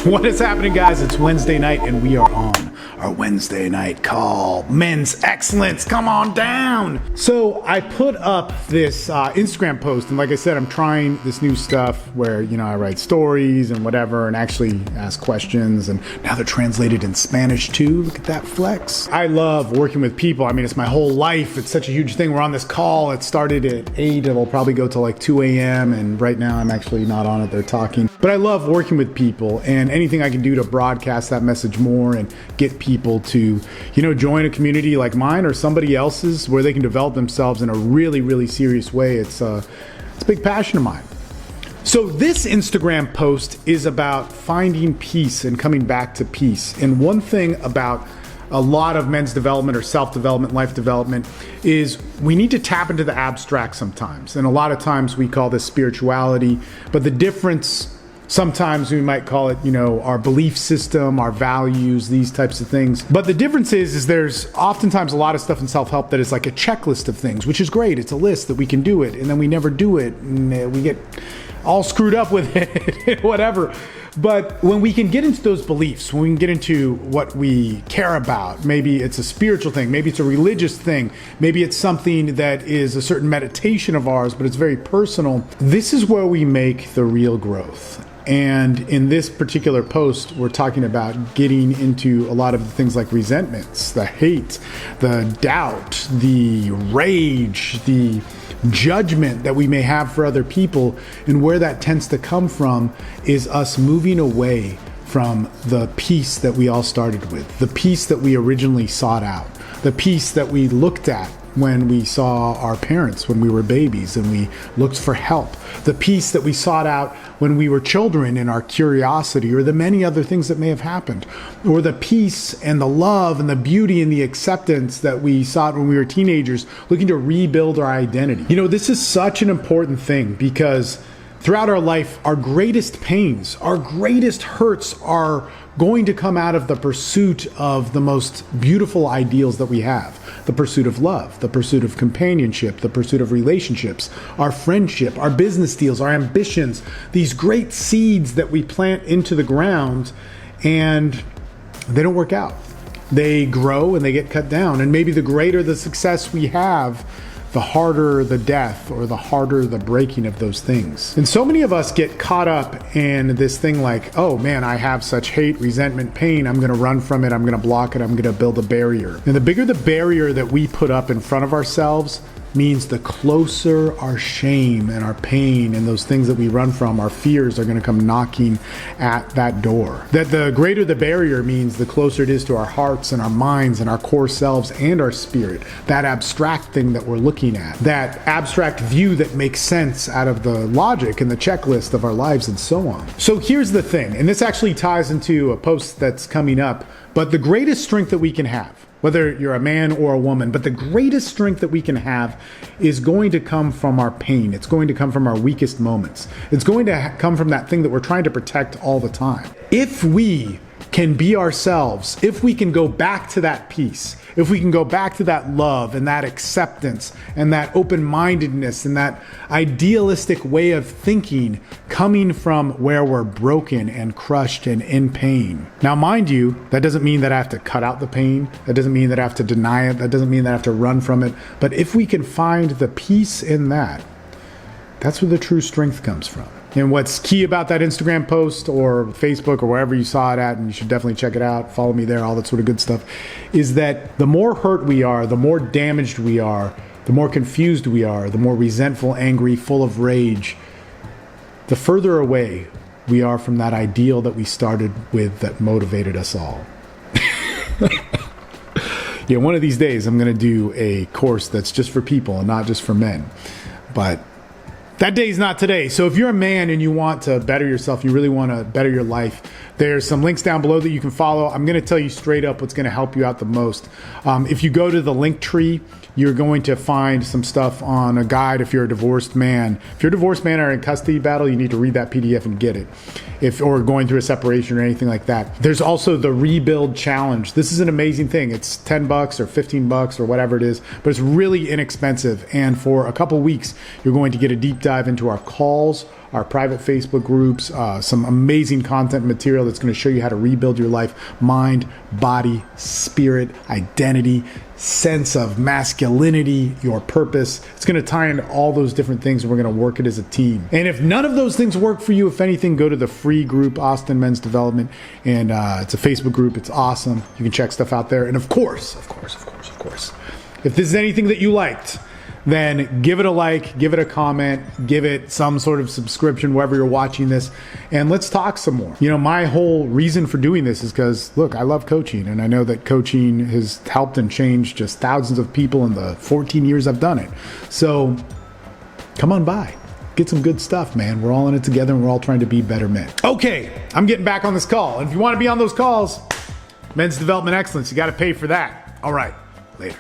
What is happening, guys? It's Wednesday night and we are on our Wednesday night call. Men's excellence, come on down. So I put up this Instagram post, and like I said, I'm trying this new stuff where, you know, I write stories and whatever and actually ask questions, and now they're translated in Spanish too. Look at that flex. I love working with people. I mean, it's my whole life. It's such a huge thing. We're on this call. It started at 8. It'll probably go till like 2 a.m. and right now I'm actually not on it. They're talking. But I love working with people, and anything I can do to broadcast that message more and get people to, you know, join a community like mine or somebody else's where they can develop themselves in a really, really serious way. It's a big passion of mine. So this Instagram post is about finding peace and coming back to peace. And one thing about a lot of men's development or self-development, life development, is we need to tap into the abstract sometimes. And a lot of times we call this spirituality, but the difference, sometimes we might call it, you know, our belief system, our values, these types of things. But the difference is there's oftentimes a lot of stuff in self-help that is like a checklist of things, which is great. It's a list that we can do it, and then we never do it, and we get all screwed up with it, whatever. But when we can get into those beliefs, when we can get into what we care about, maybe it's a spiritual thing, maybe it's a religious thing, maybe it's something that is a certain meditation of ours, but it's very personal. This is where we make the real growth. And in this particular post, we're talking about getting into a lot of the things like resentments, the hate, the doubt, the rage, the judgment that we may have for other people. And where that tends to come from is us moving away from the peace that we all started with, the peace that we originally sought out, the peace that we looked at when we saw our parents when we were babies and we looked for help, the peace that we sought out when we were children in our curiosity, or the many other things that may have happened, or the peace and the love and the beauty and the acceptance that we sought when we were teenagers, looking to rebuild our identity. You know, this is such an important thing because throughout our life, our greatest pains, our greatest hurts are going to come out of the pursuit of the most beautiful ideals that we have. The pursuit of love, the pursuit of companionship, the pursuit of relationships, our friendship, our business deals, our ambitions, these great seeds that we plant into the ground, and they don't work out. They grow and they get cut down. And maybe the greater the success we have, the harder the death or the harder the breaking of those things. And so many of us get caught up in this thing like, oh man, I have such hate, resentment, pain. I'm going to run from it. I'm going to block it. I'm going to build a barrier. And the bigger the barrier that we put up in front of ourselves means the closer our shame and our pain and those things that we run from, our fears, are going to come knocking at that door. That the greater the barrier means the closer it is to our hearts and our minds and our core selves and our spirit. That abstract thing that we're looking at, that abstract view that makes sense out of the logic and the checklist of our lives and so on. So here's the thing, and this actually ties into a post that's coming up, but the greatest strength that we can have, whether you're a man or a woman, but the greatest strength that we can have is going to come from our pain. It's going to come from our weakest moments. It's going to come from that thing that we're trying to protect all the time. If we can be ourselves, if we can go back to that peace, if we can go back to that love and that acceptance and that open-mindedness and that idealistic way of thinking coming from where we're broken and crushed and in pain. Now, mind you, that doesn't mean that I have to cut out the pain. That doesn't mean that I have to deny it. That doesn't mean that I have to run from it. But if we can find the peace in that, that's where the true strength comes from. And what's key about that Instagram post or Facebook or wherever you saw it at, and you should definitely check it out, follow me there, all that sort of good stuff, is that the more hurt we are, the more damaged we are, the more confused we are, the more resentful, angry, full of rage, the further away we are from that ideal that we started with that motivated us all. Yeah, one of these days I'm going to do a course that's just for people and not just for men. But that day's not today. So if you're a man and you want to better yourself, you really want to better your life, there's some links down below that you can follow. I'm going to tell you straight up what's going to help you out the most. If you go to the link tree, you're going to find some stuff on a guide if you're a divorced man. If you're a divorced man or in custody battle, you need to read that PDF and get it. Or going through a separation or anything like that. There's also the Rebuild Challenge. This is an amazing thing. It's $10 or $15 or whatever it is, but it's really inexpensive. And for a couple weeks, you're going to get a deep dive into our calls, our private Facebook groups, some amazing content material that's going to show you how to rebuild your life, mind, body, spirit, identity, sense of masculinity, your purpose. It's going to tie into all those different things, and we're going to work it as a team. And if none of those things work for you, if anything, go to the free group, Austin Men's Development, and it's a Facebook group. It's awesome. You can check stuff out there. And of course, if this is anything that you liked, then give it a like, give it a comment, give it some sort of subscription wherever you're watching this, and let's talk some more. You know, my whole reason for doing this is because, look, I love coaching, and I know that coaching has helped and changed just thousands of people in the 14 years I've done it. So come on by. Get some good stuff, man. We're all in it together, and we're all trying to be better men. Okay, I'm getting back on this call. And if you want to be on those calls, Men's Development Excellence, you got to pay for that. All right, later.